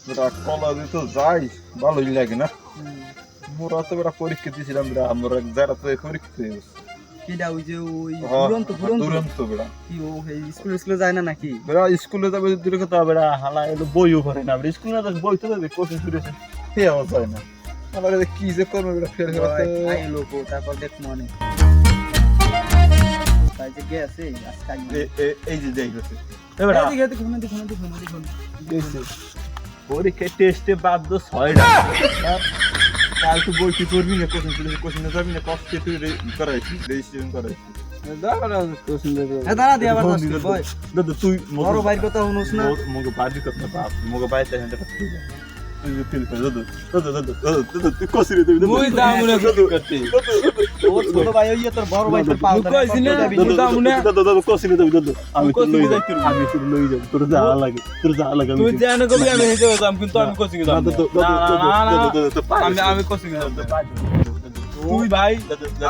বেটা কলেজে তো যাই ভালোই লাগে না। মোরা তো বেটা পরীক্ষা দিয়েছিলাম বেটা, আমরা যারা তো পরীক্ষা দিয়ে কিডা ওই যে ওই দুরন্ত বেটা কি ও এই স্কুলে যায় না নাকি? বেটা স্কুলে যাবে দূরে কথা বেটা, হালা এলো বইও পড়ে না বেটা, স্কুলে না বই তো যাবে কোচিং শুরু হয়েছে সে অবস্থায় না। আমার কি যে করবে বেটা, ফের আই লোক তারপর দেখ মনে তাই যে গেছে আজকে এই যে যাই গেছে বেটা পরীক্ষা টেস্টে বাদ দো 6টা। কাল তো বই কি করবি না, কোচিং যাবি না, কষ্ট তুই করাইছি রেজিস্ট্রেশন করাইছি। দাঁড়া দিয়ে আবার ভাই দাদা তুই বড় ভাইয়ের কথা শুনোস না? মগে বাড়ি কথা বাপ মগে বাইতে হ্যান্ডে কথা তুই ফিল কর দাদা তুই কসিরে দেবি মুই দামুনে করতে তোর ছোট ভাই হইয়া তোর বড় ভাই তোর পাও কইছি না দামুনে দাদা কসিরে দেবি দাদা আমি তোর লই যাব তোর যা লাগে তুই জান কবি আমি হেতে যাম কিন্তু আমি কোচিং এ যাব আমি কোচিং এ যাব তুই ভাই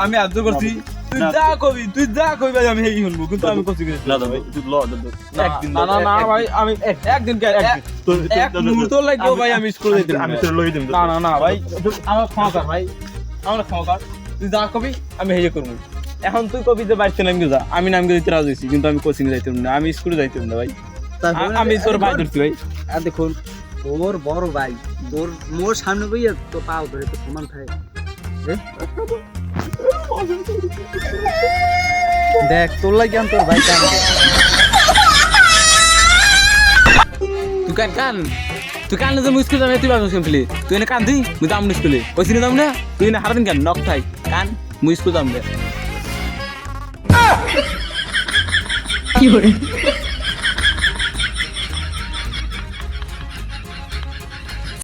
আমি আদ্র করছি তুই যা কবি ভাই আমি হেই শুনবো কিন্তু আমি কোচিং এ না দাদা তুই ল দাদা একদিন না ভাই আমি একদিন এক মুহূর্ত লাগবে ভাই আমি স্কুলে যাইতে আমি তোর লই দেব না ভাই আমার ক্ষমা কর ভাই আমার ক্ষমা কর তুই যা কবি আমি হেই করব এখন তুই কবি যে বাইতে নামগে যা আমি নামগে দিতে রাজি হইছি কিন্তু আমি কোচিং এ যাইতে না আমি স্কুলে যাইতে না ভাই আমি তোর ভাই ধরছি ভাই আর দেখুন তোর বড় ভাই তোর মোর সামনে বইয়া তো পাও ধরে তো সমান থাকে দেখ তোর লাগি তোর ভাই কান তুই কান যে মুস্কুল যাবে তুই বাসন শুনলি তুই এনে কান দি মুই দাম স্কুলে কইছিনি দাম না তুই এনে হারাদিন কেন নক থাই কান মুই স্কুল দাম দে কি করে